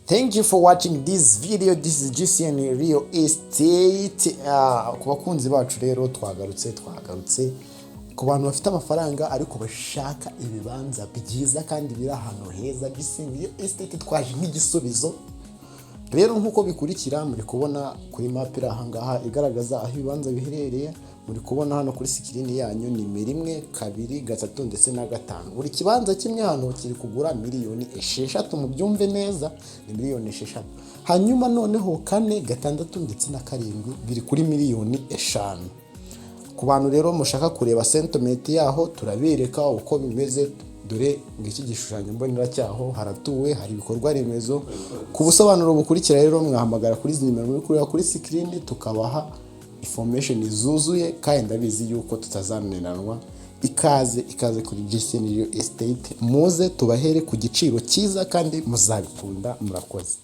Thank you for watching this video. This is JCN Real Estate. Ku bakunzi bacu rero twagarutse ku bantu bafite amafaranga ariko bashaka ibibanza byiza kandi biri ahantu heza. JCN Real Estate twaje nk'igisubizo. Rero nkuko bikurikira muri kubona kuri map iri ahangaha igaragaza aho ibibanza biherereye. Muri kubona hano kuri screen yanyu ni 1, 2, 3 ndetse na 5. Buri kibanza kimwe hano kiri kugura miliyoni 6 mu byumve neza, ni miliyoni 6. Hanyuma noneho 4, 6 ndetse na 7 biri kuri miliyoni 5. Ku bantu rero mushaka kureba sentiment yaho turabereka uko bimeze. Dore ngiki gishushanyo mbonera cyaho haratuwe, hari ibikorwa remezo. Ku busobanuro bukurikira rero mwahamagara kuri nimero muri kuri screen tukabaha information zuzuye kandi ndabizi yuko tutazanenanwa. Ikaze kuri JCN Real Estate, muze tubahere ku giciro cyiza kandi muzabikunda. Murakoze.